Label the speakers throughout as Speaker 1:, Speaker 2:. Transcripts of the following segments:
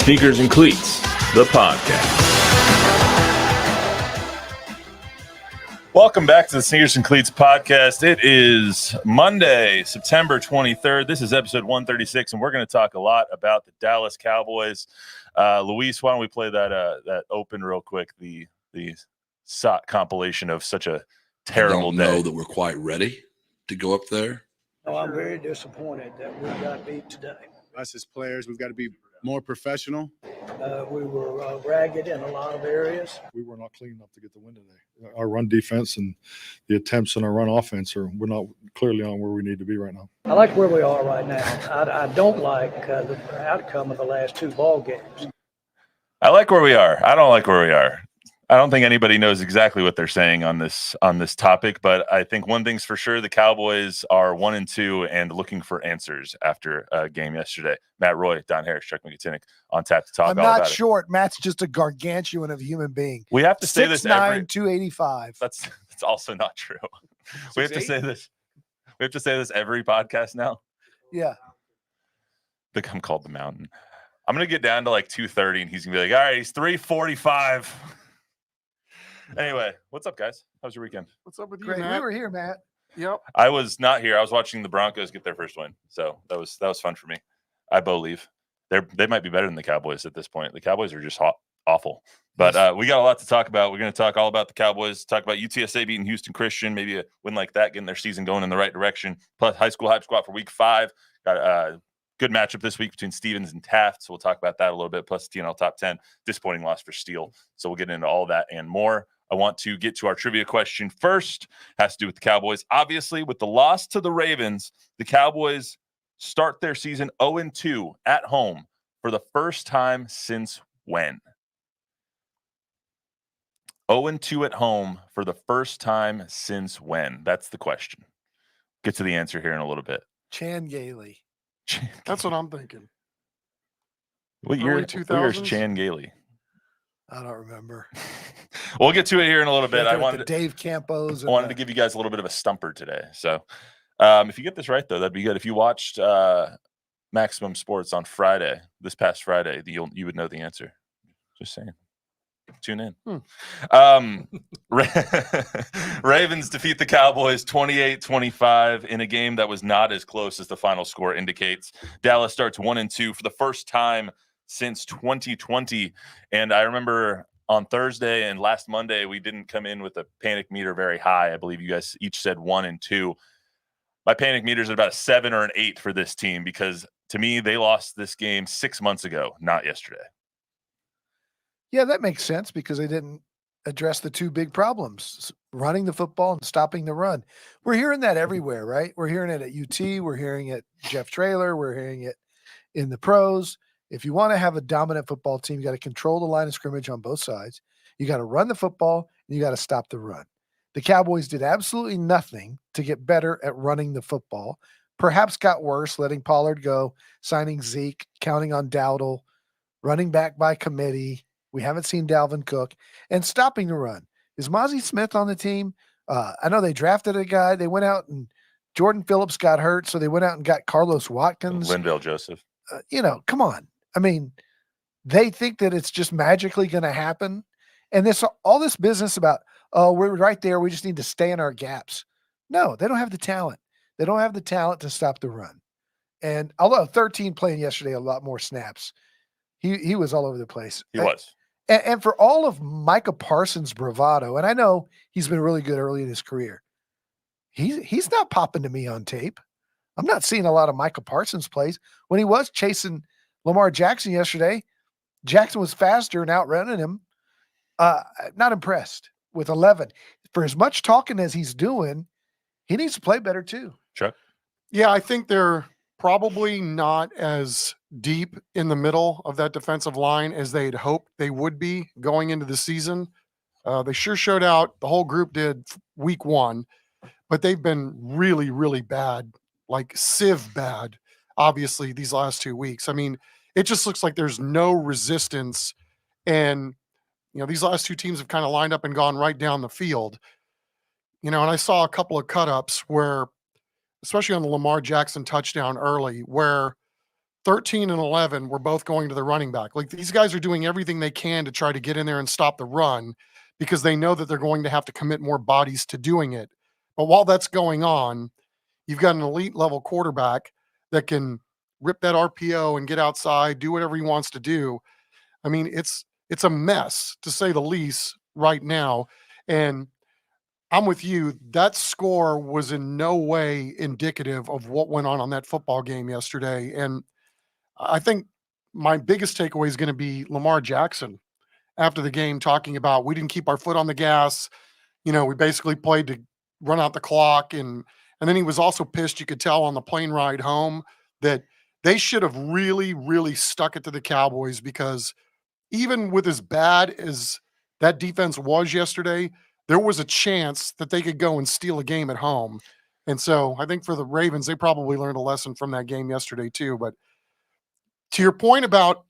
Speaker 1: Sneakers and Cleats, the podcast. Welcome back to the Sneakers and Cleats podcast. It is Monday, September 23rd. This is episode 136, and we're going to talk a lot about the Dallas Cowboys. Luis, why don't we play that open real quick, the SOT compilation of such a terrible day.
Speaker 2: I don't know that we're quite ready to go up there.
Speaker 3: No, I'm very disappointed that we got beat today.
Speaker 4: Us as players, we've got to be more professional.
Speaker 3: We were ragged in a lot of areas.
Speaker 5: We were not clean enough to get the win today. Our run defense and the attempts on our run offense we're not clearly on where we need to be right now.
Speaker 3: I like where we are right now. I don't like the outcome of the last two ball games.
Speaker 1: I like where we are. I don't like where we are. I don't think anybody knows exactly what they're saying on this topic, but I think one thing's for sure: the Cowboys are 1-2 and looking for answers after a game yesterday. Matt Roy, Don Harris, Chuck McGinnick on tap to talk.
Speaker 6: I'm
Speaker 1: all
Speaker 6: not
Speaker 1: about
Speaker 6: short. Matt's just a gargantuan of a human being.
Speaker 1: We have to say this
Speaker 6: 6'9", 285.
Speaker 1: That's also not true. We have to say this. We have to say this every podcast now.
Speaker 6: Yeah.
Speaker 1: I'm called the Mountain. I'm gonna get down to like 230, and he's gonna be like, "All right, he's 345." Anyway, what's up, guys? How's your weekend?
Speaker 7: What's up with you,
Speaker 6: Great.
Speaker 7: Matt?
Speaker 6: We were here, Matt.
Speaker 7: Yep.
Speaker 1: I was not here. I was watching the Broncos get their first win, so that was fun for me. I believe they might be better than the Cowboys at this point. The Cowboys are just awful. But we got a lot to talk about. We're going to talk all about the Cowboys, talk about UTSA beating Houston Christian, maybe a win like that, getting their season going in the right direction. Plus, high school hype squad for week 5. Got a good matchup this week between Stevens and Taft, so we'll talk about that a little bit. Plus, TNL top 10, disappointing loss for Steele. So we'll get into all that and more. I want to get to our trivia question first. Has to do with the Cowboys. Obviously, with the loss to the Ravens, the Cowboys start their season 0-2 at home for the first time since when? 0-2 at home for the first time since when? That's the question. Get to the answer here in a little bit.
Speaker 6: Chan Gailey.
Speaker 7: That's what I'm thinking.
Speaker 1: What year is
Speaker 7: 2000s?
Speaker 1: Chan Gailey?
Speaker 6: I don't remember.
Speaker 1: We'll get to it here in a little bit. I wanted
Speaker 6: Dave Campos.
Speaker 1: I wanted to give you guys a little bit of a stumper today. So if you get this right, though, that'd be good. If you watched Maximum Sports on Friday, this past Friday, you would know the answer. Just saying. Tune in. Ravens defeat the Cowboys 28-25 in a game that was not as close as the final score indicates. Dallas starts 1-2 for the first time since 2020. And I remember on Thursday and last Monday, we didn't come in with a panic meter very high. I believe you guys each said 1 and 2. My panic meter is about a 7 or an 8 for this team because to me, they lost this game 6 months ago, not yesterday.
Speaker 6: Yeah, that makes sense because they didn't address the two big problems, running the football and stopping the run. We're hearing that everywhere, right? We're hearing it at UT. We're hearing it Jeff Traylor. We're hearing it in the pros. If you want to have a dominant football team, you got to control the line of scrimmage on both sides. You got to run the football and you got to stop the run. The Cowboys did absolutely nothing to get better at running the football. Perhaps got worse, letting Pollard go, signing Zeke, counting on Dowdle, running back by committee. We haven't seen Dalvin Cook, and stopping the run. Is Mozzie Smith on the team? I know they drafted a guy. They went out and Jordan Phillips got hurt, so they went out and got Carlos Watkins.
Speaker 1: Linville Joseph.
Speaker 6: Come on. I mean, they think that it's just magically going to happen. And all this business about, oh, we're right there. We just need to stay in our gaps. No, they don't have the talent. They don't have the talent to stop the run. And although 13 playing yesterday a lot more snaps, he was all over the place.
Speaker 1: He was.
Speaker 6: And for all of Micah Parsons' bravado, and I know he's been really good early in his career, he's not popping to me on tape. I'm not seeing a lot of Micah Parsons plays. When he was chasing Lamar Jackson yesterday, Jackson was faster and outrunning him. Not impressed with 11. For as much talking as he's doing, he needs to play better too.
Speaker 1: Chuck?
Speaker 7: Yeah, I think they're probably not as deep in the middle of that defensive line as they'd hoped they would be going into the season. They sure showed out. The whole group did week 1, but they've been really, really bad, like sieve bad, obviously, these last 2 weeks. I mean, it just looks like there's no resistance. And, these last two teams have kind of lined up and gone right down the field. And I saw a couple of cut-ups where, especially on the Lamar Jackson touchdown early, where 13 and 11 were both going to the running back. Like, these guys are doing everything they can to try to get in there and stop the run because they know that they're going to have to commit more bodies to doing it. But while that's going on, you've got an elite level quarterback that can rip that RPO and get outside, do whatever he wants to do. I mean, it's a mess, to say the least, right now. And I'm with you. That score was in no way indicative of what went on that football game yesterday. And I think my biggest takeaway is going to be Lamar Jackson after the game, talking about, we didn't keep our foot on the gas. You know, we basically played to run out the clock. And then he was also pissed, you could tell on the plane ride home, that they should have really, really stuck it to the Cowboys, because even with as bad as that defense was yesterday, there was a chance that they could go and steal a game at home. And so I think for the Ravens, they probably learned a lesson from that game yesterday too. But to your point about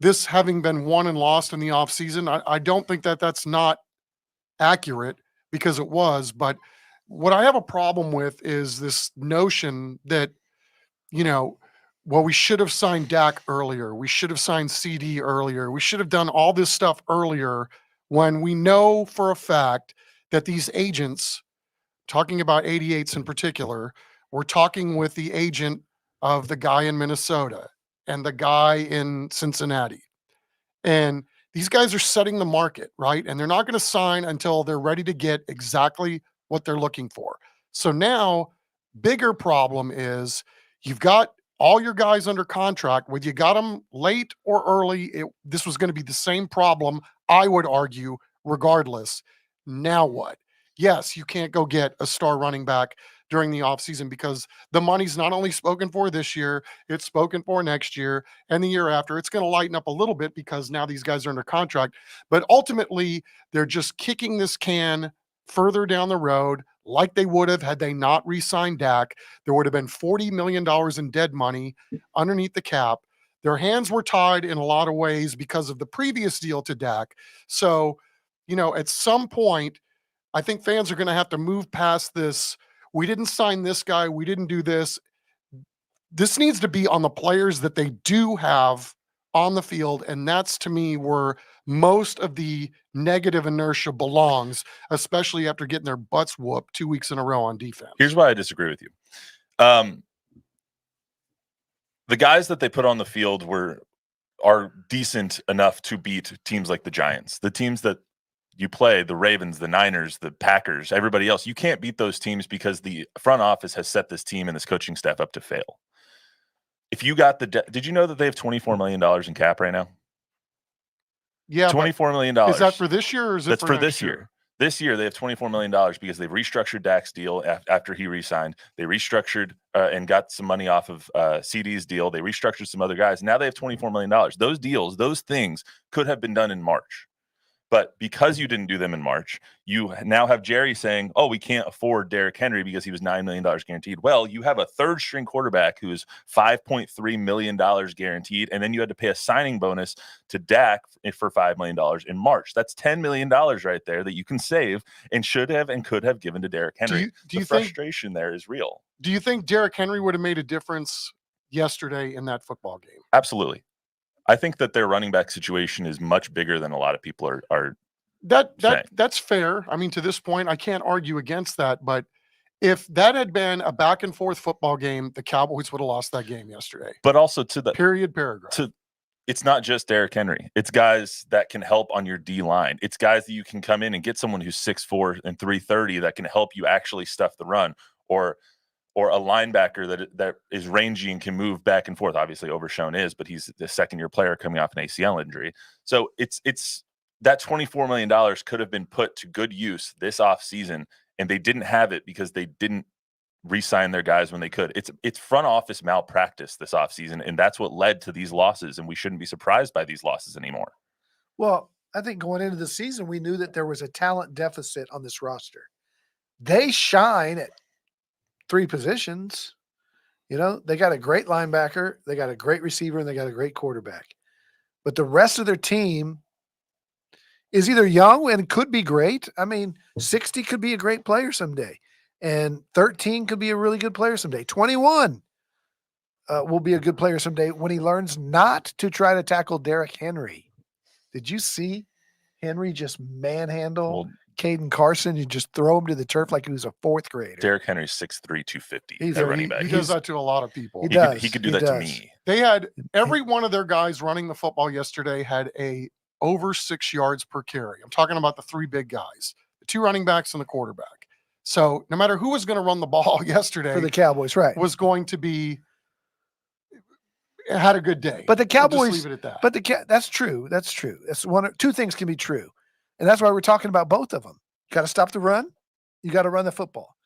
Speaker 7: this having been won and lost in the offseason, I don't think that that's not accurate, because it was. But what I have a problem with is this notion that, you know, well, we should have signed Dak earlier. We should have signed CD earlier. We should have done all this stuff earlier, when we know for a fact that these agents, talking about 88s in particular, we're talking with the agent of the guy in Minnesota and the guy in Cincinnati. And these guys are setting the market, right? And they're not going to sign until they're ready to get exactly what they're looking for. So now, bigger problem is, you've got all your guys under contract. Whether you got them late or early, this was going to be the same problem, I would argue, regardless. Now what? Yes, you can't go get a star running back during the offseason, because the money's not only spoken for this year, it's spoken for next year and the year after. It's going to lighten up a little bit because now these guys are under contract. But ultimately, they're just kicking this can further down the road, like they would have had they not re-signed Dak. There would have been $40 million in dead money underneath the cap. Their hands were tied in a lot of ways because of the previous deal to Dak. So, you know, at some point, I think fans are going to have to move past this. We didn't sign this guy. We didn't do this. This needs to be on the players that they do have on the field. And that's, to me, where most of the negative inertia belongs, especially after getting their butts whooped 2 weeks in a row on defense.
Speaker 1: Here's why I disagree with you. The guys that they put on the field are decent enough to beat teams like the Giants, the teams that you play, the Ravens, the Niners, the Packers, everybody else. You can't beat those teams because the front office has set this team and this coaching staff up to fail. If you got did you know that they have $24 million in cap right now?
Speaker 7: Yeah,
Speaker 1: $24 million.
Speaker 7: Is that for this year, or is it
Speaker 1: That's for
Speaker 7: next
Speaker 1: this year? This year, they have $24 million because they've restructured Dak's deal after he re-signed. They restructured and got some money off of CD's deal. They restructured some other guys. Now they have $24 million. Those deals, those things could have been done in March. But because you didn't do them in March, you now have Jerry saying, oh, we can't afford Derrick Henry because he was $9 million guaranteed. Well, you have a third string quarterback who's $5.3 million guaranteed. And then you had to pay a signing bonus to Dak for $5 million in March. That's $10 million right there that you can save and should have and could have given to Derrick Henry.
Speaker 7: Do you
Speaker 1: the frustration there is real.
Speaker 7: Do you think Derrick Henry would have made a difference yesterday in that football game?
Speaker 1: Absolutely. I think that their running back situation is much bigger than a lot of people are
Speaker 7: That's fair. I mean, to this point, I can't argue against that. But if that had been a back and forth football game, the Cowboys would have lost that game yesterday.
Speaker 1: But also to the
Speaker 7: paragraph.
Speaker 1: It's not just Derrick Henry. It's guys that can help on your D line. It's guys that you can come in and get someone who's 6'4" and 330 that can help you actually stuff the run, or a linebacker that is rangy and can move back and forth. Obviously, Overshown is, but he's the second-year player coming off an ACL injury. So it's that $24 million could have been put to good use this offseason, and they didn't have it because they didn't re-sign their guys when they could. It's front office malpractice this offseason, and that's what led to these losses, and we shouldn't be surprised by these losses anymore.
Speaker 6: Well, I think going into the season, we knew that there was a talent deficit on this roster. They shine at 3 positions. You know, they got a great linebacker, they got a great receiver, and they got a great quarterback. But the rest of their team is either young and could be great. I mean, 60 could be a great player someday, and 13 could be a really good player someday. 21, will be a good player someday when he learns not to try to tackle Derrick Henry. Did you see Henry just manhandle
Speaker 1: Well,
Speaker 6: Caden Carson? You just throw him to the turf like he was a fourth grader.
Speaker 1: Derrick Henry's 6'3", 250
Speaker 6: He's
Speaker 1: at
Speaker 6: a-
Speaker 1: running back.
Speaker 7: He does that to a lot of people.
Speaker 6: He
Speaker 1: He
Speaker 6: does.
Speaker 1: could do
Speaker 6: He
Speaker 1: that to
Speaker 6: does.
Speaker 1: me.
Speaker 7: They had every one of their guys running the football yesterday had a over 6 yards per carry. I'm talking about the three big guys, the two running backs and the quarterback. So no matter who was going to run the ball yesterday
Speaker 6: For the Cowboys, right.
Speaker 7: was going to be had a good day.
Speaker 6: But the
Speaker 7: We'll just
Speaker 6: Cowboys,
Speaker 7: leave it at that.
Speaker 6: but that's true. That's true. That's two things can be true. And that's why we're talking about both of them. You got to stop the run. You got to run the football.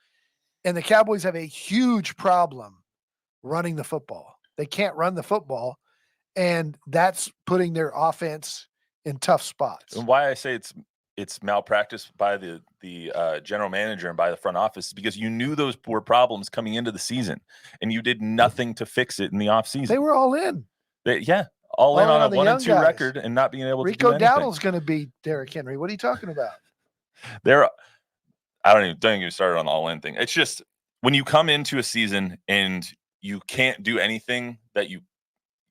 Speaker 6: And the Cowboys have a huge problem running the football. They can't run the football, and that's putting their offense in tough spots.
Speaker 1: And why I say it's malpractice by the general manager and by the front office is because you knew those were problems coming into the season, and you did nothing to fix it in the offseason.
Speaker 6: They were all in.
Speaker 1: All in on a
Speaker 6: the
Speaker 1: 1-2
Speaker 6: young guys.
Speaker 1: record and not being able to do
Speaker 6: Rico
Speaker 1: anything.
Speaker 6: Dowdle's going to beat Derrick Henry. What are you talking about?
Speaker 1: I don't even get started on the all-in thing. It's just when you come into a season and you can't do anything that you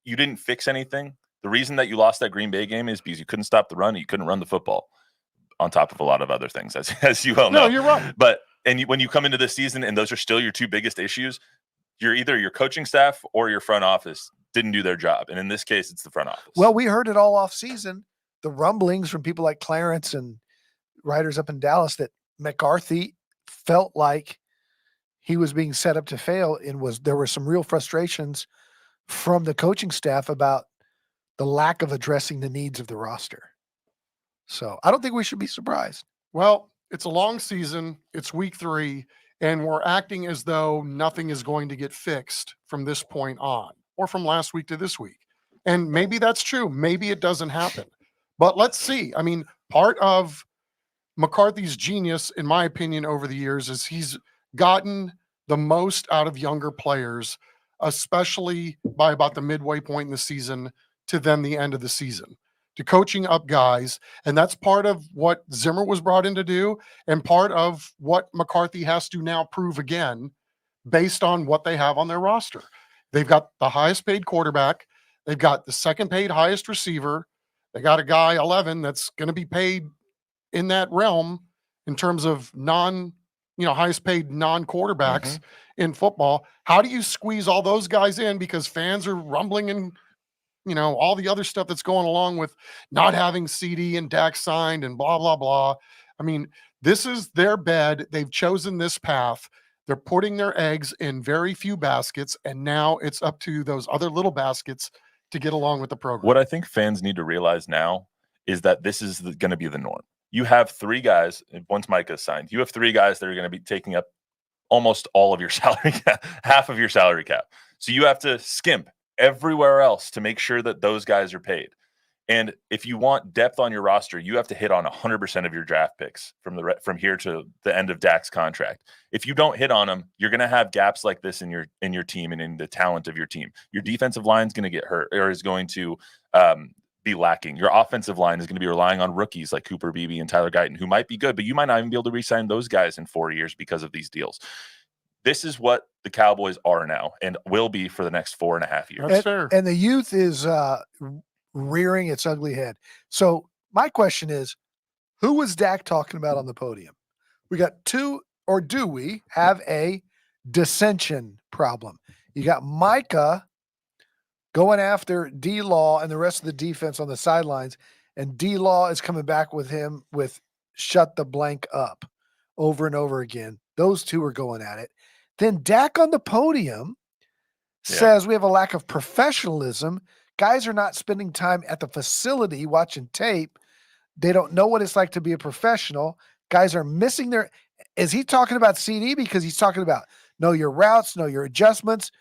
Speaker 1: didn't fix anything. The reason that you lost that Green Bay game is because you couldn't stop the run. You couldn't run the football, on top of a lot of other things, as you well know.
Speaker 7: No, you're right.
Speaker 1: But when you come into this season and those are still your two biggest issues, you're either your coaching staff or your front office didn't do their job. And in this case, it's the front office.
Speaker 6: Well, we heard it all off season. The rumblings from people like Clarence and writers up in Dallas that McCarthy felt like he was being set up to fail, and there were some real frustrations from the coaching staff about the lack of addressing the needs of the roster. So I don't think we should be surprised.
Speaker 7: Well, it's a long season. It's week 3, and we're acting as though nothing is going to get fixed from this point on, or from last week to this week. And maybe that's true. Maybe it doesn't happen. But let's see. I mean, part of McCarthy's genius, in my opinion, over the years is he's gotten the most out of younger players, especially by about the midway point in the season to then the end of the season, to coaching up guys. And that's part of what Zimmer was brought in to do, and part of what McCarthy has to now prove again based on what they have on their roster. They've got the highest paid quarterback. They've got the second paid highest receiver. They got a guy 11 that's going to be paid in that realm in terms of highest paid non-quarterbacks in football. How do you squeeze all those guys in? Because fans are rumbling and, all the other stuff that's going along with not having CD and Dak signed and blah, blah, blah. I mean, this is their bed. They've chosen this path. They're putting their eggs in very few baskets, and now it's up to those other little baskets to get along with the program.
Speaker 1: What I think fans need to realize now is that this is going to be the norm. You have 3 guys, once Micah is signed, you have 3 guys that are going to be taking up almost all of your salary cap, half of your salary cap. So you have to skimp everywhere else to make sure that those guys are paid. And if you want depth on your roster, you have to hit on 100% of your draft picks from here to the end of Dak's contract. If you don't hit on them, you're going to have gaps like this in your team and in the talent of your team. Your defensive line is going to get hurt, or is going to be lacking. Your offensive line is going to be relying on rookies like Cooper Beebe and Tyler Guyton, who might be good, but you might not even be able to re-sign those guys in 4 years because of these deals. This is what the Cowboys are now and will be for the next 4.5 years.
Speaker 7: That's fair.
Speaker 6: And the youth is rearing its ugly head. So my question is, who was Dak talking about on the podium? We got 2, or do we have a dissension problem? You got Micah going after D-Law and the rest of the defense on the sidelines, and D-Law is coming back with him with shut the blank up over and over again. Those two are going at it. Then Dak on the podium says we have a lack of professionalism. Guys are not spending time at the facility watching tape. They don't know what it's like to be a professional. Guys are missing their – is he talking about CD? Because he's talking about know your routes, know your adjustments.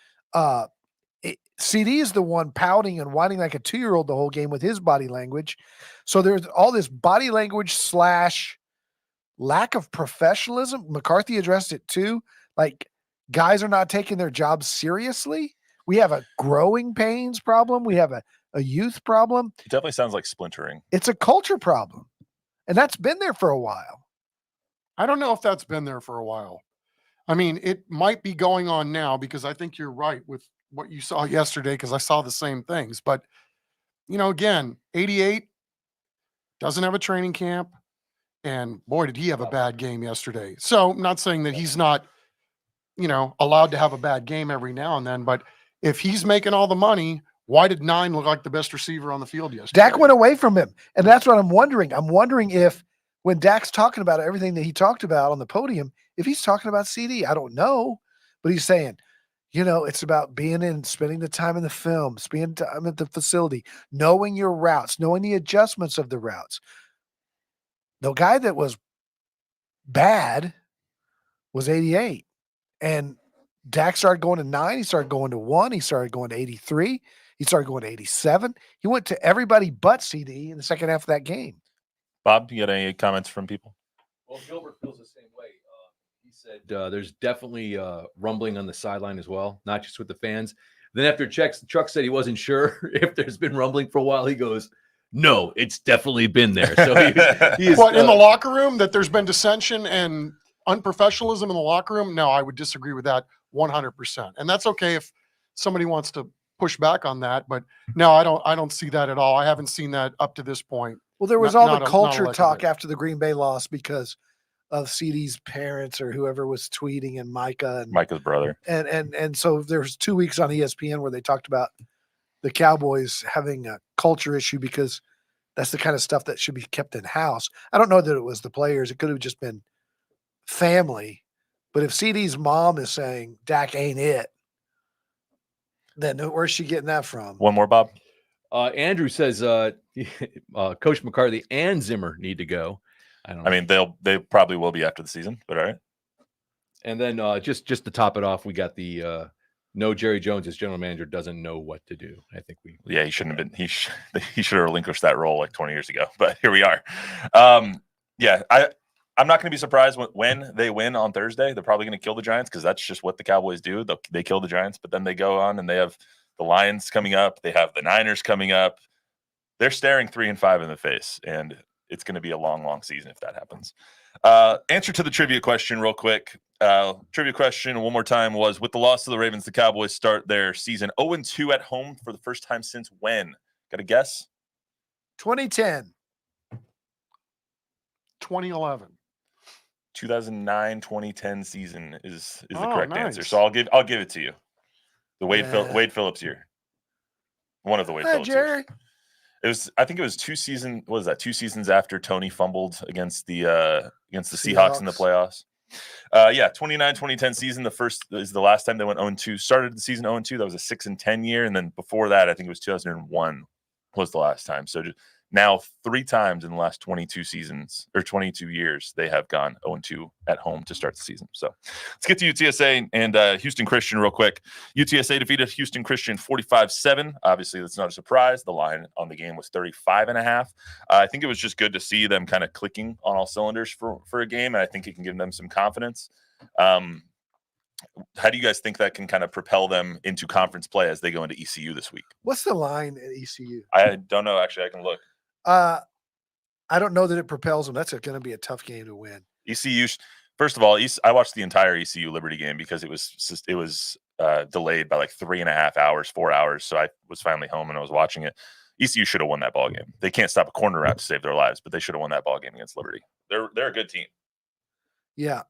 Speaker 6: CD is the one pouting and whining like a 2-year-old the whole game with his body language. So there's all this body language / lack of professionalism. McCarthy addressed it too. Like, guys are not taking their jobs seriously. We have a growing pains problem. We have a youth problem.
Speaker 1: It definitely sounds like splintering.
Speaker 6: It's a culture problem. And that's been there for a while.
Speaker 7: I don't know if that's been there for a while. I mean, it might be going on now, because I think you're right with what you saw yesterday because I saw the same things. But, again, 88 doesn't have a training camp. And boy, did he have a bad game yesterday. So I'm not saying that he's not, allowed to have a bad game every now and then. But if he's making all the money, why did 9 look like the best receiver on the field yesterday?
Speaker 6: Dak went away from him. And that's what I'm wondering. I'm wondering if when Dak's talking about everything that he talked about on the podium, if he's talking about CD, I don't know. But he's saying, it's about being in, spending the time in the film, spending time at the facility, knowing your routes, knowing the adjustments of the routes. The guy that was bad was 88. And Dak started going to 9. He started going to 1. He started going to 83. He started going to 87. He went to everybody but CD in the second half of that game.
Speaker 1: Bob, you got any comments from people?
Speaker 8: Well, Gilbert feels the same way. He said there's definitely rumbling on the sideline as well, not just with the fans. Then after Chuck said he wasn't sure if there's been rumbling for a while, he goes, "No, it's definitely been there." So he is,
Speaker 7: What, in the locker room, that there's been dissension and unprofessionalism in the locker room? No, I would disagree with that 100%. And that's okay if somebody wants to push back on that, but no, I don't see that at all. I haven't seen that up to this point.
Speaker 6: Well, there was
Speaker 7: Not
Speaker 6: all the
Speaker 7: a
Speaker 6: culture
Speaker 7: lick of
Speaker 6: talk
Speaker 7: it.
Speaker 6: after the Green Bay loss because of CD's parents or whoever was tweeting, and Micah and
Speaker 1: Micah's brother.
Speaker 6: and so there was 2 weeks on ESPN where they talked about the Cowboys having a culture issue because that's the kind of stuff that should be kept in house. I don't know that it was the players. It could have just been family. But if CD's mom is saying Dak ain't it, then where's she getting that from?
Speaker 1: One more, Bob.
Speaker 8: Andrew says Coach McCarthy and Zimmer need to go. I don't know.
Speaker 1: I mean, they probably will be after the season, but all right.
Speaker 8: And then just to top it off, we got the no Jerry Jones as general manager doesn't know what to do. I think
Speaker 1: Yeah, he shouldn't have been. He should have relinquished that role like 20 years ago. But here we are. Yeah, I'm not going to be surprised when they win on Thursday. They're probably going to kill the Giants because that's just what the Cowboys do. They kill the Giants, but then they go on and they have the Lions coming up. They have the Niners coming up. They're staring 3-5 in the face, and it's going to be a long, long season if that happens. Answer to the trivia question real quick. Trivia question one more time was, with the loss to the Ravens, the Cowboys start their season 0-2 at home for the first time since when? Got a guess?
Speaker 6: 2010.
Speaker 7: 2011.
Speaker 1: 2009-2010 season is the
Speaker 7: Oh,
Speaker 1: correct
Speaker 7: nice.
Speaker 1: answer. So I'll give it to you. The Wade Phillips year. One of the Wade Phillips
Speaker 6: Jerry.
Speaker 1: years. I think it was 2 seasons. What was that? 2 seasons after Tony fumbled against the Seahawks in the playoffs. 2009-2010 season. The first is the last time they went 0-2. Started the season 0-2. That was a 6-10 year, and then before that, I think it was 2001 was the last time. So now 3 times in the last 22 seasons or 22 years, they have gone 0-2 at home to start the season. So let's get to UTSA and Houston Christian real quick. UTSA defeated Houston Christian 45-7. Obviously, that's not a surprise. The line on the game was 35.5. I think it was just good to see them kind of clicking on all cylinders for a game, and I think it can give them some confidence. How do you guys think that can kind of propel them into conference play as they go into ECU this week?
Speaker 6: What's the line at ECU?
Speaker 1: I don't know. Actually, I can look.
Speaker 6: I don't know that it propels them. That's going to be a tough game to win.
Speaker 1: ECU. First of all, I watched the entire ECU Liberty game because it was delayed by like 3.5 hours, 4 hours. So I was finally home and I was watching it. ECU should have won that ball game. They can't stop a corner route to save their lives, but they should have won that ball game against Liberty. They're a good team.
Speaker 6: Yeah.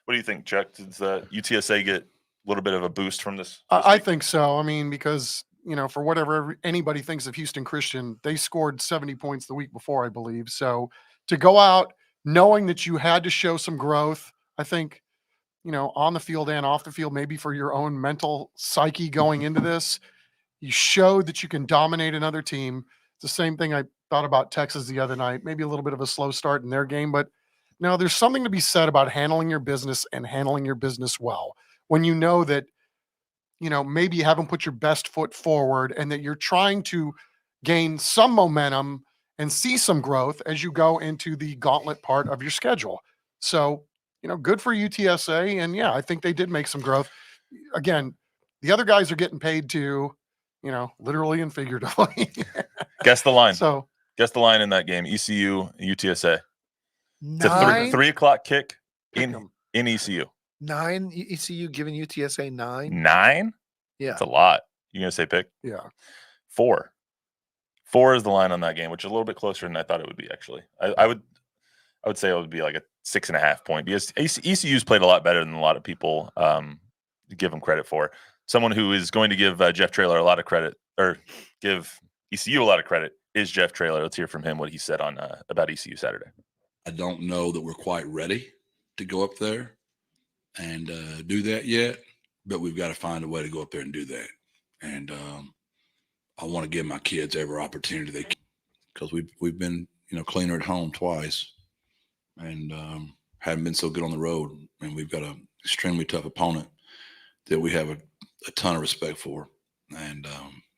Speaker 1: What do you think, Chuck? Does UTSA get a little bit of a boost from this?
Speaker 7: I think so. I mean, because for whatever anybody thinks of Houston Christian, they scored 70 points the week before, I believe. So to go out knowing that you had to show some growth, I think, on the field and off the field, maybe for your own mental psyche going into this, you showed that you can dominate another team. It's the same thing I thought about Texas the other night, maybe a little bit of a slow start in their game, but now there's something to be said about handling your business and handling your business well. When you know that, maybe you haven't put your best foot forward and that you're trying to gain some momentum and see some growth as you go into the gauntlet part of your schedule. So, good for UTSA. And yeah, I think they did make some growth. Again, the other guys are getting paid too, literally and figuratively.
Speaker 1: Guess the line.
Speaker 7: So
Speaker 1: guess the line in that game. ECU, UTSA. It's a 3:00 kick in ECU.
Speaker 6: 9 ECU giving UTSA 9.
Speaker 1: 9?
Speaker 6: Yeah.
Speaker 1: It's a lot. You gonna say pick?
Speaker 7: Yeah.
Speaker 1: 4. 4 is the line on that game, which is a little bit closer than I thought it would be. Actually, I would say it would be like a 6.5 point because ECU's played a lot better than a lot of people give them credit for. Someone who is going to give Jeff Traylor a lot of credit, or give ECU a lot of credit, is Jeff Traylor. Let's hear from him what he said on about ECU Saturday.
Speaker 2: I don't know that we're quite ready to go up there and do that yet, but we've got to find a way to go up there and do that. And I want to give my kids every opportunity they can, because we've been cleaner at home twice, and haven't been so good on the road. And we've got an extremely tough opponent that we have a ton of respect for, and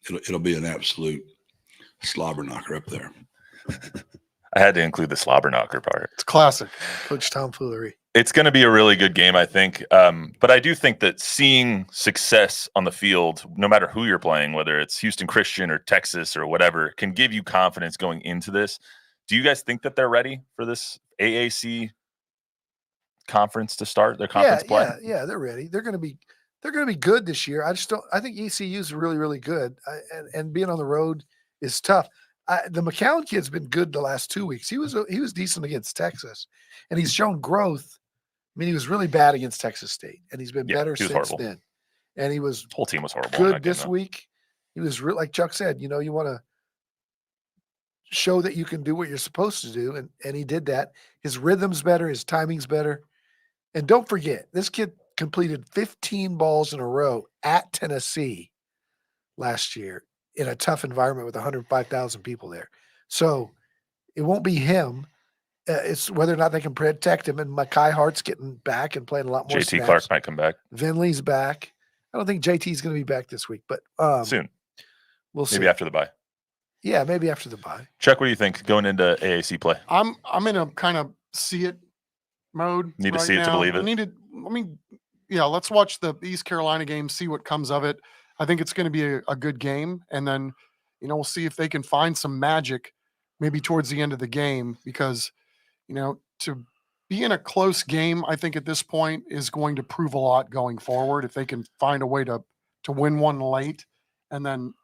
Speaker 2: it'll be an absolute slobber knocker up there.
Speaker 1: I had to include the slobber knocker part.
Speaker 7: It's classic.
Speaker 6: Coach tomfoolery.
Speaker 1: It's going to be a really good game, I think. But I do think that seeing success on the field, no matter who you're playing, whether it's Houston Christian or Texas or whatever, can give you confidence going into this. Do you guys think that they're ready for this AAC conference to start their conference play?
Speaker 6: Yeah, they're ready. They're going to be good this year. I think ECU is really, really good, and being on the road is tough. The McCown kid's been good the last 2 weeks. He was decent against Texas, and he's shown growth. I mean, he was really bad against Texas State, and he's been better since
Speaker 1: horrible.
Speaker 6: then. And he was
Speaker 1: Whole team was horrible.
Speaker 6: good this week. He was like Chuck said. You want to show that you can do what you're supposed to do, and he did that. His rhythm's better, his timing's better, and don't forget, this kid completed 15 balls in a row at Tennessee last year in a tough environment with 105,000 people there. So it won't be him. It's whether or not they can protect him. And Mekhi Hart's getting back and playing a lot more
Speaker 1: JT
Speaker 6: snaps.
Speaker 1: Clark might come back.
Speaker 6: Vinley's back. I don't think JT's going to be back this week, but
Speaker 1: soon.
Speaker 6: We'll see.
Speaker 1: Maybe after the bye.
Speaker 6: Yeah, maybe after the bye.
Speaker 1: Chuck, what do you think going into AAC play?
Speaker 7: I'm in a kind of see it mode.
Speaker 1: Need to
Speaker 7: right
Speaker 1: see it to
Speaker 7: now.
Speaker 1: believe it.
Speaker 7: Let's watch the East Carolina game, see what comes of it. I think it's going to be a good game, and then we'll see if they can find some magic maybe towards the end of the game, because to be in a close game, I think at this point is going to prove a lot going forward. If they can find a way to win one late, and then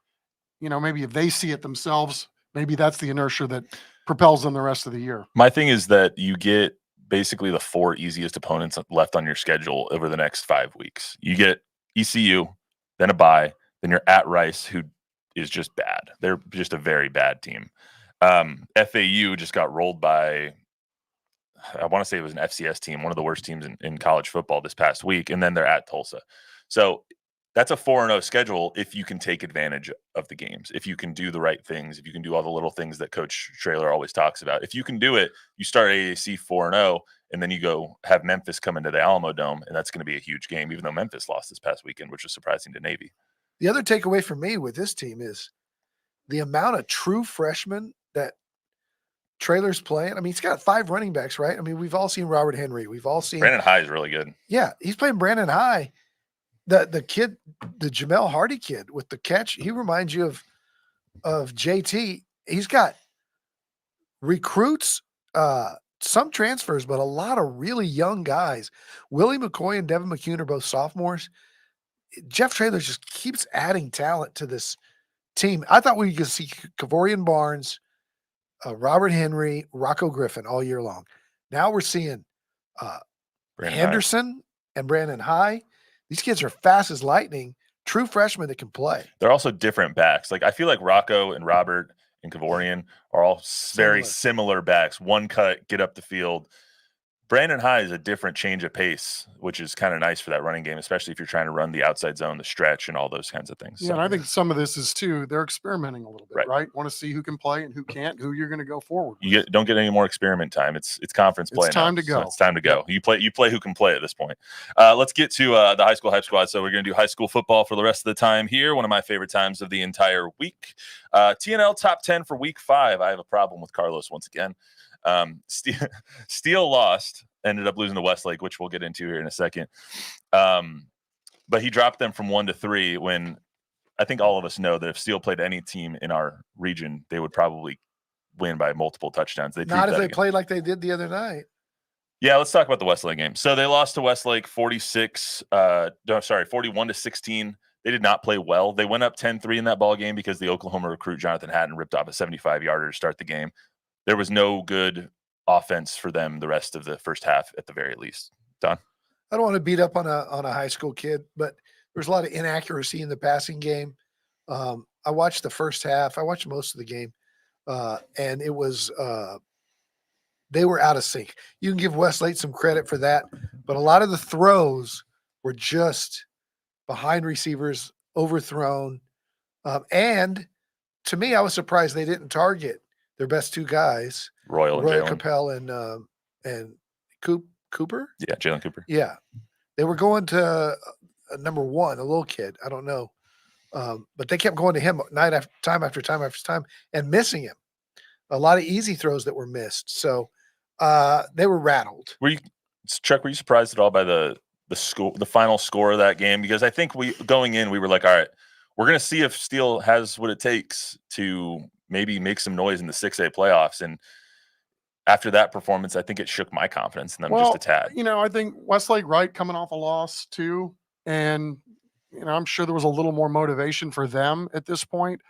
Speaker 7: maybe if they see it themselves, maybe that's the inertia that propels them the rest of the year.
Speaker 1: My thing is that you get basically the 4 easiest opponents left on your schedule over the next 5 weeks. You get ECU, then a bye, then you're at Rice, who is just bad. They're just a very bad team. FAU just got rolled by, I want to say it was an FCS team, one of the worst teams in college football this past week, and then they're at Tulsa. So that's a 4-0 schedule if you can take advantage of the games, if you can do the right things, if you can do all the little things that Coach Traylor always talks about. If you can do it, you start AAC 4-0, and then you go have Memphis come into the Alamo Dome, and that's going to be a huge game, even though Memphis lost this past weekend, which was surprising to Navy.
Speaker 6: The other takeaway for me with this team is the amount of true freshmen that Traylor's playing. I mean, he's got 5 running backs, right? I mean, we've all seen Robert Henry. We've all seen
Speaker 1: Brandon High is really good.
Speaker 6: Yeah, he's playing Brandon High. The kid, the Jamel Hardy kid with the catch, he reminds you of JT. He's got recruits, some transfers, but a lot of really young guys. Willie McCoy and Devin McCune are both sophomores. Jeff Traylor just keeps adding talent to this team. I thought we could see Kavorian Barnes, Robert Henry, Rocco Griffin all year long. Now we're seeing Henderson and Brandon High. These kids are fast as lightning, true freshmen that can play.
Speaker 1: They're also different backs. Like, I feel like Rocco and Robert and Kavorian are all very similar backs. One cut, get up the field. Brandon High is a different change of pace, which is kind of nice for that running game, especially if you're trying to run the outside zone, the stretch, and all those kinds of things.
Speaker 7: Yeah,
Speaker 1: So,
Speaker 7: and I think some of this is too, they're experimenting a little bit, right? Want to see who can play and who can't, who you're going to go forward with.
Speaker 1: don't get any more experiment time. It's conference play.
Speaker 7: It's time
Speaker 1: now,
Speaker 7: to go.
Speaker 1: So it's time to go. You play who can play at this point. Let's get to the high school hype squad. So we're going to do high school football for the rest of the time here. One of my favorite times of the entire week. TNL top 10 for week 5. I have a problem with Carlos once again. Steele lost. Ended up losing to Westlake, which we'll get into here in a second. But he dropped them from 1 to 3 when I think all of us know that if Steele played any team in our region, they would probably win by multiple touchdowns.
Speaker 6: Not if they played like they did the other night.
Speaker 1: Yeah, let's talk about the Westlake game. So they lost to Westlake 41 to 16. They did not play well. They went up 10-3 in that ball game because the Oklahoma recruit Jonathan Hatton ripped off a 75-yarder to start the game. There was no good offense for them the rest of the first half at the very least. Don?
Speaker 6: I don't want to beat up on a high school kid, but there's a lot of inaccuracy in the passing game. I watched the first half. I watched most of the game, and it was they were out of sync. You can give Westlake some credit for that, but a lot of the throws were just behind receivers, overthrown. And to me, I was surprised they didn't target their best two guys,
Speaker 1: Royal and Jalen.
Speaker 6: Capel and Cooper.
Speaker 1: Yeah, Jalen Cooper.
Speaker 6: Yeah, they were going to number one, a little kid. I don't know, but they kept going to him time after time, and missing him. A lot of easy throws that were missed. So they were rattled.
Speaker 1: Were you surprised at all by the final score of that game? Because I think we were like, all right, we're going to see if Steele has what it takes to maybe make some noise in the 6A playoffs. And after that performance, I think it shook my confidence in them just a tad.
Speaker 7: I think Westlake Wright coming off a loss too. And, I'm sure there was a little more motivation for them at this point.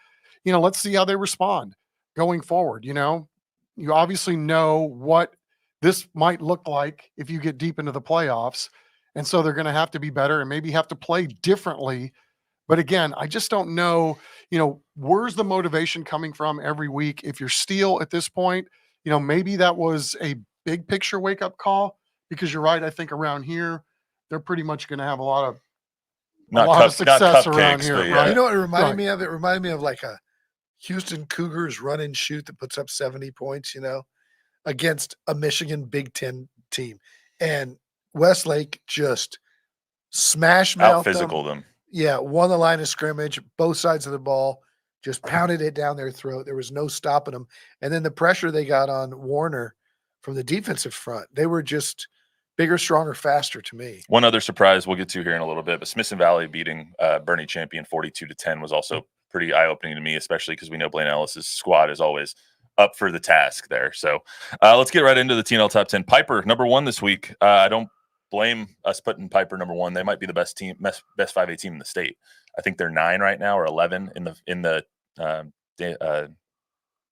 Speaker 7: Let's see how they respond going forward. You obviously know what this might look like if you get deep into the playoffs. And so they're going to have to be better and maybe have to play differently. But again, I just don't know, where's the motivation coming from every week? If you're Steele at this point, maybe that was a big picture wake up call, because you're right. I think around here, they're pretty much going to have a lot of success around here.
Speaker 1: Yeah.
Speaker 7: Right?
Speaker 6: You know what it reminded me of? It reminded me of like a Houston Cougars run and shoot that puts up 70 points, against a Michigan Big Ten team. And Westlake just smash
Speaker 1: Out physical them.
Speaker 6: Yeah, won the line of scrimmage, both sides of the ball, just pounded it down their throat. There was no stopping them. And then the pressure they got on Warner from the defensive front, they were just bigger, stronger, faster to me.
Speaker 1: One other surprise we'll get to here in a little bit, but Smithson Valley beating Bernie Champion 42-10 was also pretty eye-opening to me, especially because we know Blaine Ellis's squad is always up for the task there. So let's get right into the TNL Top 10. Piper, number one this week. I don't blame us putting Piper number one. They might be the best 5A team in the state. I think they're 9 right now, or 11 in the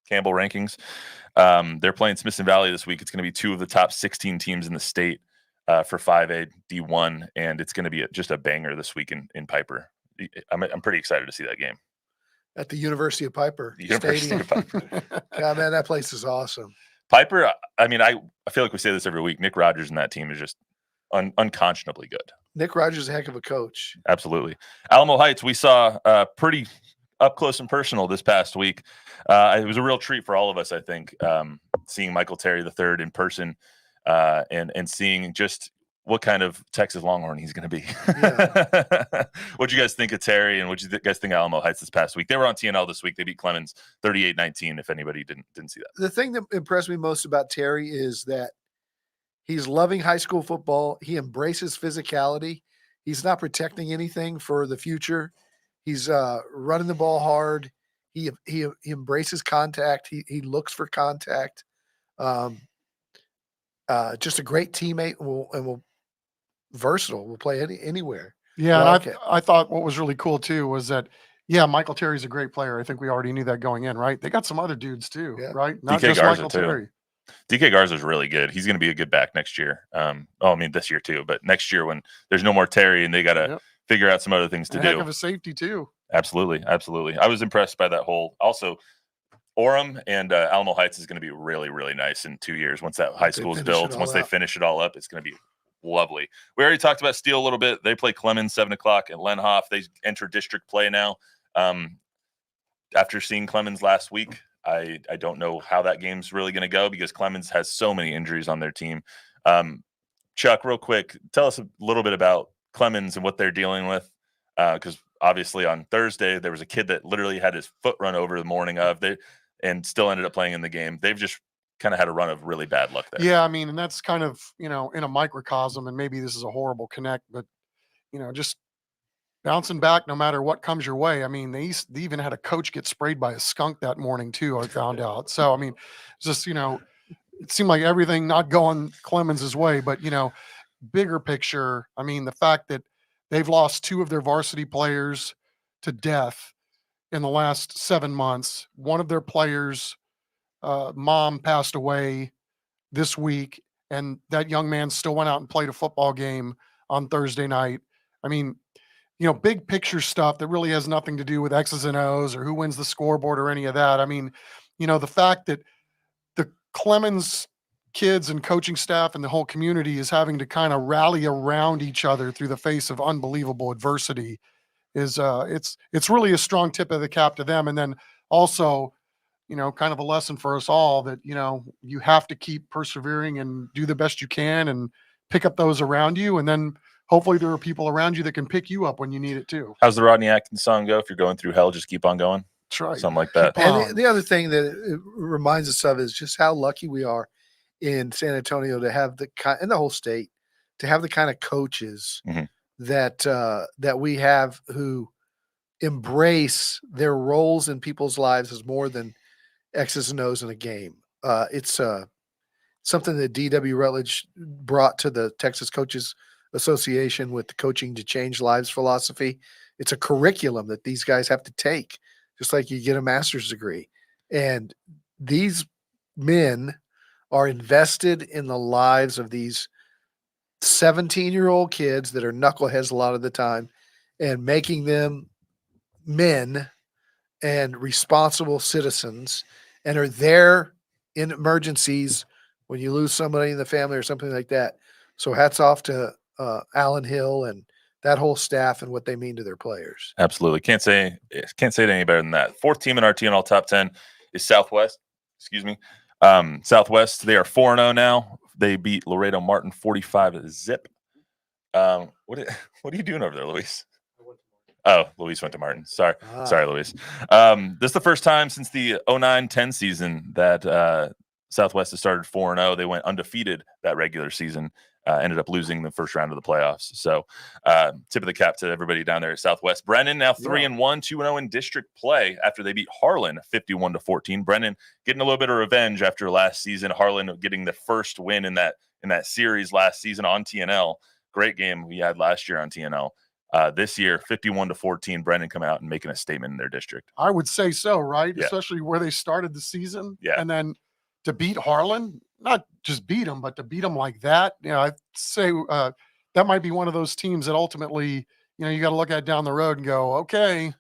Speaker 1: Campbell rankings. They're playing Smithson Valley this week. It's going to be 2 of the top 16 teams in the state for 5A D1, and it's going to be just a banger this week in Piper. I'm pretty excited to see that game.
Speaker 6: At the University of Piper
Speaker 1: Stadium.
Speaker 6: Of Piper. Yeah, man, that place is awesome.
Speaker 1: Piper, I feel like we say this every week. Nick Rogers and that team is just unconscionably good.
Speaker 6: Nick Rogers is a heck of a coach.
Speaker 1: Absolutely. Alamo Heights, we saw pretty up close and personal this past week. It was a real treat for all of us, I think, seeing Michael Terry III in person and seeing just what kind of Texas Longhorn he's going to be. Yeah. What'd you guys think of Terry, and what'd you guys think of Alamo Heights this past week? They were on TNL this week. They beat Clemens 38-19, if anybody didn't see that.
Speaker 6: The thing that impressed me most about Terry is that he's loving high school football. He embraces physicality. He's not protecting anything for the future. He's running the ball hard. He embraces contact. He looks for contact. Just a great teammate, and will versatile. Will play anywhere.
Speaker 7: Yeah, and I thought what was really cool too was that, Michael Terry's a great player. I think we already knew that going in, right? They got some other dudes too, right? Not
Speaker 1: DK
Speaker 7: just
Speaker 1: Garza
Speaker 7: Michael
Speaker 1: too.
Speaker 7: Terry.
Speaker 1: DK Garza is really good. He's going to be a good back next year. This year too, but next year when there's no more Terry and they got to figure out some other things to do.
Speaker 7: Heck of a safety too.
Speaker 1: Absolutely. I was impressed by that whole. Also, Orem and Alamo Heights is going to be really, really nice in 2 years. Once that high school is built, once they finish it all up, it's going to be lovely. We already talked about Steele a little bit. They play Clemens 7 o'clock at Lenhoff. They enter district play now. After seeing Clemens last week, I don't know how that game's really going to go because Clemens has so many injuries on their team. Chuck, real quick, tell us a little bit about Clemens and what they're dealing with, because obviously on Thursday there was a kid that literally had his foot run over the morning of and still ended up playing in the game. They've just kind of had a run of really bad luck there.
Speaker 7: Yeah, and that's kind of, in a microcosm, and maybe this is a horrible connect, but, just bouncing back no matter what comes your way. They even had a coach get sprayed by a skunk that morning too, I found out. So, just, it seemed like everything not going Clemens' way, but, bigger picture, the fact that They've lost 2 of their varsity players to death in the last 7 months. One of their players' mom passed away this week, and that young man still went out and played a football game on Thursday night. I mean, big picture stuff that really has nothing to do with X's and O's or who wins the scoreboard or any of that. I mean, the fact that the Clemens kids and coaching staff and the whole community is having to kind of rally around each other through the face of unbelievable adversity is it's really a strong tip of the cap to them. And then also, kind of a lesson for us all that, you have to keep persevering and do the best you can and pick up those around you. And then hopefully there are people around you that can pick you up when you need it too.
Speaker 1: How's the Rodney Atkins song go? If you're going through hell, just keep on going.
Speaker 7: That's right.
Speaker 1: Something like that.
Speaker 6: And the other thing that it reminds us of is just how lucky we are in San Antonio to have and the whole state to have the kind of coaches that we have who embrace their roles in people's lives as more than X's and O's in a game. It's something that D.W. Rutledge brought to the Texas Coaches Association with the Coaching to Change Lives philosophy. It's a curriculum that these guys have to take, just like you get a master's degree. And these men are invested in the lives of these 17-year-old kids that are knuckleheads a lot of the time and making them men and responsible citizens, and are there in emergencies when you lose somebody in the family or something like that. So hats off to Alan Hill and that whole staff and what they mean to their players.
Speaker 1: Absolutely. Can't say it any better than that. 4th team in our TNL top 10 is Southwest. Excuse me. Southwest, they are 4-0 now. They beat Laredo Martin 45-0. What are you doing over there, Luis? Oh, Luis went to Martin. Sorry, Luis. This is the first time since the 09-10 season that Southwest has started 4-0. They went undefeated that regular season. Ended up losing the first round of the playoffs. So tip of the cap to everybody down there at Southwest. Brennan now 3-1, 2-0 in district play after they beat Harlan 51-14. Brennan getting a little bit of revenge after last season. Harlan getting the first win in that series last season on TNL. Great game we had last year on TNL. This year, 51-14, Brennan come out and making a statement in their district.
Speaker 7: I would say so, right?
Speaker 1: Yeah.
Speaker 7: Especially where they started the season.
Speaker 1: Yeah.
Speaker 7: And then to beat Harlan, not just beat them, but to beat them like that, I'd say that might be one of those teams that ultimately, you got to look at down the road and go, okay,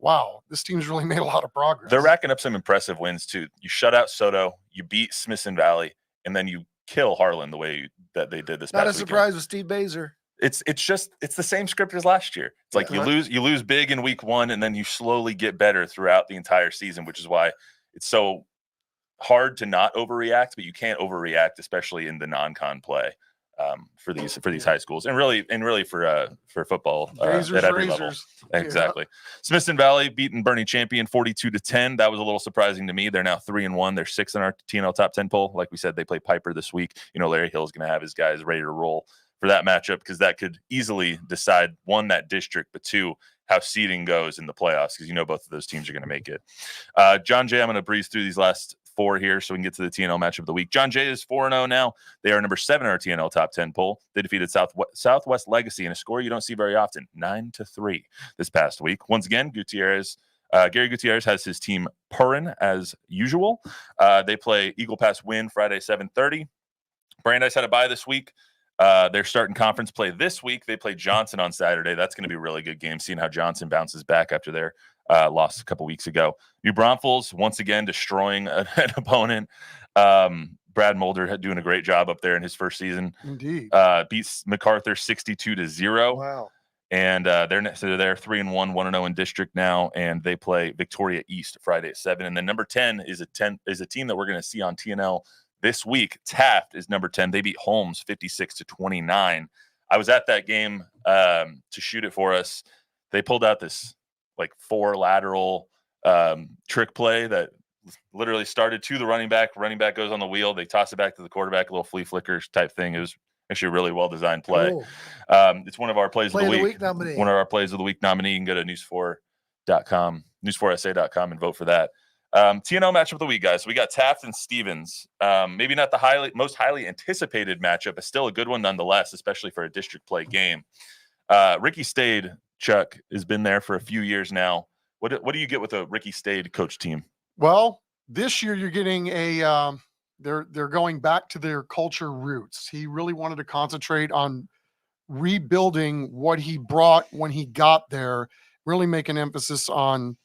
Speaker 7: wow, this team's really made a lot of progress.
Speaker 1: They're racking up some impressive wins too. You shut out Soto, you beat Smithson Valley, and then you kill Harlan the way that they did this past
Speaker 6: Not a
Speaker 1: weekend.
Speaker 6: surprise with Steve Baser.
Speaker 1: It's the same script as last year. It's like you lose big in week 1, and then you slowly get better throughout the entire season, which is why it's so hard to not overreact, but you can't overreact, especially in the non-con play for these high schools, and really for football at every level. Exactly. Yeah. Smithson Valley beating Bernie Champion 42-10. That was a little surprising to me. They're now 3-1. They're 6th in our TNL top 10 poll. Like we said, they play Piper this week. Larry Hill's going to have his guys ready to roll for that matchup, because that could easily decide, 1, that district, but 2, how seeding goes in the playoffs, because both of those teams are going to make it. John Jay, I'm going to breeze through these last 4 here so we can get to the TNL matchup of the week. John Jay is 4-0 now. They are number 7 in our TNL top 10 poll. They defeated Southwest Legacy in a score you don't see very often, 9-3 this past week. Once again, Gary Gutierrez has his team purring as usual. They play Eagle Pass Win Friday 7:30. Brandeis had a bye this week. They're starting conference play this week. They play Johnson on Saturday. That's going to be a really good game, seeing how Johnson bounces back after their loss a couple weeks ago. New Braunfels, once again, destroying an opponent. Brad Mulder doing a great job up there in his first season.
Speaker 7: Indeed.
Speaker 1: Beats MacArthur 62-0.
Speaker 6: Wow.
Speaker 1: And they're 3-1, 1-0 in district now, and they play Victoria East Friday at 7. And then number 10 is a team that we're going to see on TNL this week. Taft is number 10. They beat Holmes 56-29. I was at that game to shoot it for us. They pulled out this 4 lateral trick play that literally started to the running back. Running back goes on the wheel. They toss it back to the quarterback, a little flea flicker type thing. It was actually a really well designed play.
Speaker 6: Cool.
Speaker 1: It's one of our plays of the week nominee. One of our plays of the week nominee. You can go to news4.com, news4sa.com, and vote for that. TNL matchup of the week, guys. So we got Taft and Stevens. Maybe not the most highly anticipated matchup, but still a good one nonetheless, especially for a district play game. Ricky Stade, Chuck, has been there for a few years now. What do you get with a Ricky Stade coach team?
Speaker 7: Well, this year you're getting they're going back to their culture roots. He really wanted to concentrate on rebuilding what he brought when he got there, really make an emphasis on,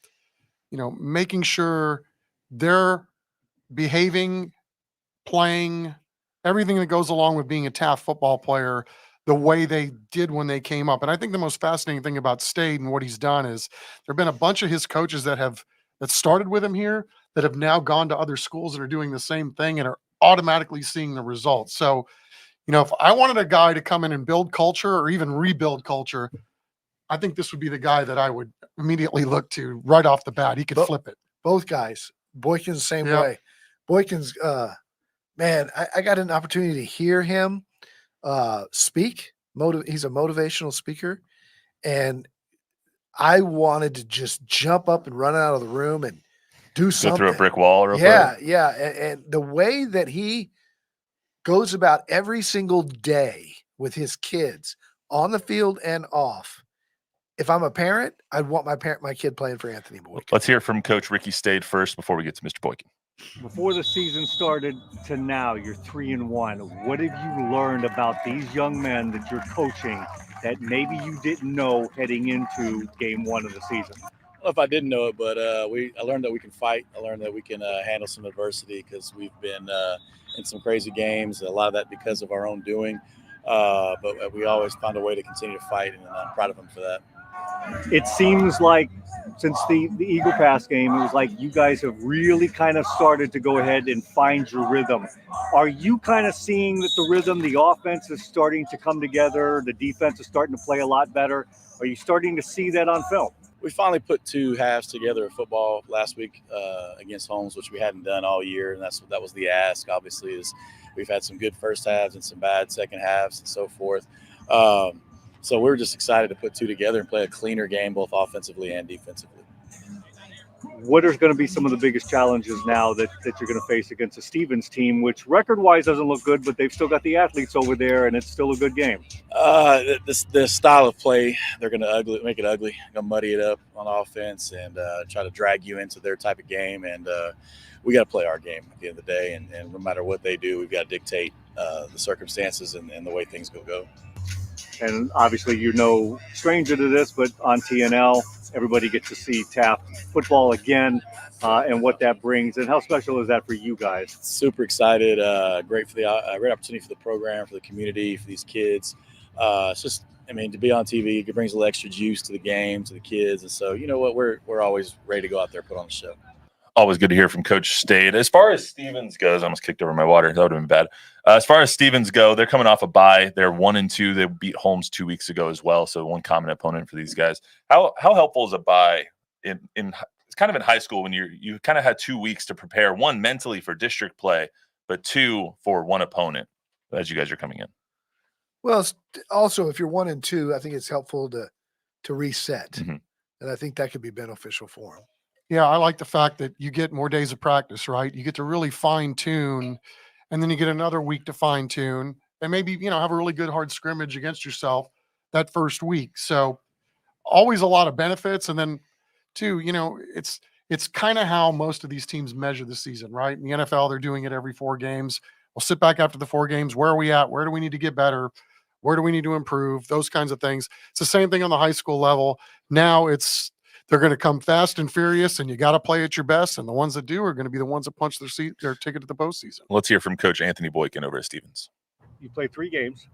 Speaker 7: making sure they're behaving, playing, everything that goes along with being a Taft football player the way they did when they came up. And I think the most fascinating thing about Stade and what he's done is there've been a bunch of his coaches that started with him here that have now gone to other schools and are doing the same thing and are automatically seeing the results. So, if I wanted a guy to come in and build culture or even rebuild culture, I think this would be the guy that I would immediately look to right off the bat. He could flip it.
Speaker 6: Both guys. Boykin's the same
Speaker 7: Yep.
Speaker 6: way. Boykin's, man, I got an opportunity to hear him speak. He's a motivational speaker. And I wanted to just jump up and run out of the room and do something.
Speaker 1: Go through a brick wall real
Speaker 6: Yeah,
Speaker 1: quick?
Speaker 6: yeah. And the way that he goes about every single day with his kids on the field and off. If I'm a parent, I'd want my kid playing for Anthony Boykin.
Speaker 1: Let's hear from Coach Ricky Stade first before we get to Mr. Boykin.
Speaker 9: Before the season started to now, you're 3-1. What have you learned about these young men that you're coaching that maybe you didn't know heading into game 1 of the season?
Speaker 10: I don't know if I didn't know it, but I learned that we can fight. I learned that we can handle some adversity because we've been in some crazy games. A lot of that because of our own doing. But we always find a way to continue to fight, and I'm proud of them for that.
Speaker 9: It seems like since the Eagle Pass game, it was like you guys have really kind of started to go ahead and find your rhythm. Are you kind of seeing that the rhythm, the offense is starting to come together, the defense is starting to play a lot better? Are you starting to see that on film?
Speaker 10: We finally put 2 halves together of football last week against Holmes, which we hadn't done all year, and that was the ask. Obviously, is we've had some good first halves and some bad second halves and so forth. So we're just excited to put 2 together and play a cleaner game, both offensively and defensively.
Speaker 9: What are going to be some of the biggest challenges now that you're going to face against the Stevens team, which record-wise doesn't look good, but they've still got the athletes over there, and it's still a good game?
Speaker 10: The style of play, they're going to make it ugly, going to muddy it up on offense and try to drag you into their type of game. And we got to play our game at the end of the day. And no matter what they do, we've got to dictate the circumstances and the way things go.
Speaker 9: And obviously, you're no stranger to this, but on TNL, everybody gets to see Taft football again and what that brings. And how special is that for you guys?
Speaker 10: Super excited. Great opportunity for the program, for the community, for these kids. It's just, to be on TV, it brings a little extra juice to the game, to the kids. And so, you know what, we're always ready to go out there and put on the show.
Speaker 1: Always good to hear from Coach Stade. As far as Stevens goes, I almost kicked over my water. That would have been bad. As far as Stevens go, they're coming off a bye. They're 1-2. They beat Holmes 2 weeks ago as well. So one common opponent for these guys. How helpful is a bye in it's kind of in high school when you kind of had 2 weeks to prepare, one mentally for district play, but 2 for one opponent as you guys are coming in?
Speaker 6: Well, also if you're 1-2, I think it's helpful to reset,
Speaker 1: Mm-hmm.
Speaker 6: and I think that could be beneficial for them.
Speaker 7: Yeah, I like the fact that you get more days of practice, right? You get to really fine tune, and then you get another week to fine tune, and maybe, have a really good hard scrimmage against yourself that first week. So always a lot of benefits. And then too, it's kind of how most of these teams measure the season, right? In the NFL, they're doing it every 4 games. We'll sit back after the 4 games. Where are we at? Where do we need to get better? Where do we need to improve? Those kinds of things. It's the same thing on the high school level. Now they're going to come fast and furious, and you got to play at your best. And the ones that do are going to be the ones that punch their ticket to the postseason.
Speaker 1: Let's hear from Coach Anthony Boykin over at Stevens.
Speaker 9: You played 3 games.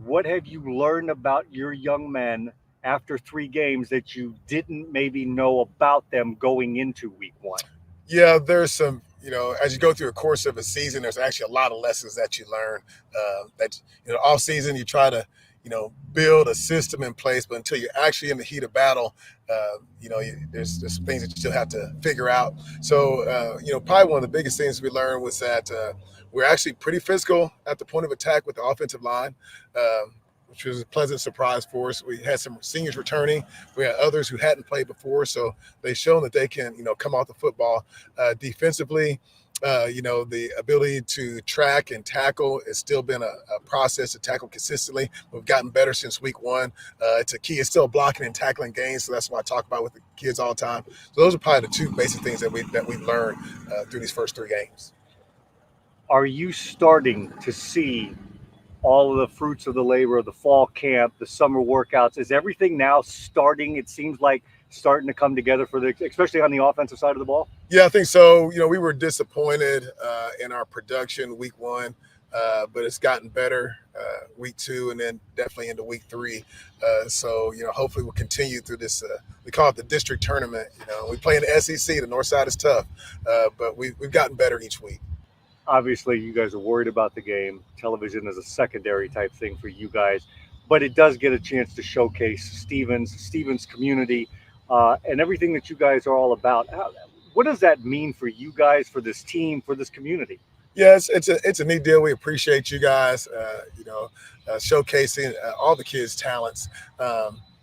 Speaker 9: What have you learned about your young men after 3 games that you didn't maybe know about them going into week 1?
Speaker 11: Yeah, there's some, as you go through the course of a season, there's actually a lot of lessons that you learn. Off season, you try to, build a system in place, but until you're actually in the heat of battle, there's some things that you still have to figure out. So, probably one of the biggest things we learned was that we're actually pretty physical at the point of attack with the offensive line, which was a pleasant surprise for us. We had some seniors returning. We had others who hadn't played before, so they've shown that they can, come off the football defensively. The ability to track and tackle has still been a process to tackle consistently. We've gotten better since week one. It's a key. It's still blocking and tackling games, so that's what I talk about with the kids all the time. So those are probably the two basic things that we've learned through these first 3 games.
Speaker 9: Are you starting to see all of the fruits of the labor of the fall camp, the summer workouts? Is everything now starting? It seems like starting to come together especially on the offensive side of the ball.
Speaker 11: Yeah, I think so. We were disappointed in our production week 1, but it's gotten better week 2, and then definitely into week 3. So hopefully we'll continue through this. We call it the district tournament. We play in the SEC. The North Side is tough, but we've gotten better each week.
Speaker 9: Obviously, you guys are worried about the game. Television is a secondary type thing for you guys, but it does get a chance to showcase Stevens community, and everything that you guys are all about. What does that mean for you guys, for this team, for this community?
Speaker 11: Yeah, it's a neat deal. We appreciate you guys, showcasing all the kids' talents.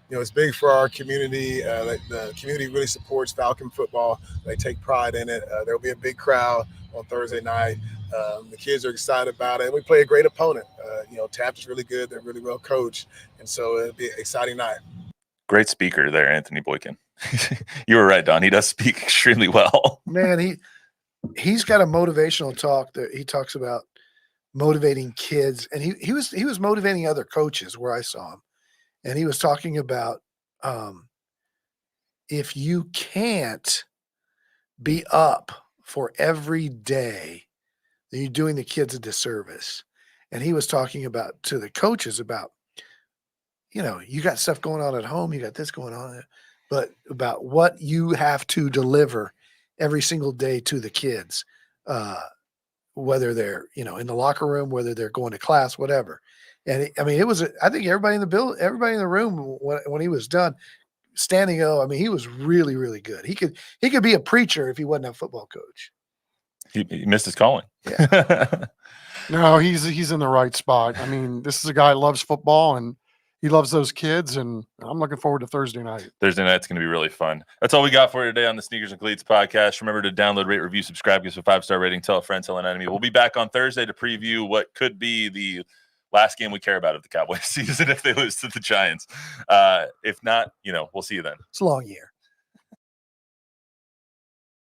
Speaker 11: It's big for our community. The community really supports Falcon football. They take pride in it. There'll be a big crowd on Thursday night. The kids are excited about it. And we play a great opponent. Taft is really good. They're really well coached. And so it'll be an exciting night.
Speaker 1: Great speaker there, Anthony Boykin. You were right, Don. He does speak extremely well.
Speaker 6: Man, he's got a motivational talk that he talks about motivating kids, and he was motivating other coaches where I saw him, and he was talking about if you can't be up for every day, then you're doing the kids a disservice. And he was talking about to the coaches about, you got stuff going on at home, you got this going on, but about what you have to deliver every single day to the kids, whether they're, in the locker room, whether they're going to class, whatever. And it was, I think everybody in the room when he was done standing, he was really, really good. He could be a preacher if he wasn't a football coach.
Speaker 1: He missed his calling.
Speaker 6: Yeah.
Speaker 7: No, he's in the right spot. This is a guy who loves football and he loves those kids, and I'm looking forward to Thursday night.
Speaker 1: Thursday night's going to be really fun. That's all we got for you today on the Sneakers and Cleats podcast. Remember to download, rate, review, subscribe, give us a 5-star rating, tell a friend, tell an enemy. We'll be back on Thursday to preview what could be the last game we care about of the Cowboys season if they lose to the Giants. If not, we'll see you then.
Speaker 6: It's a long year.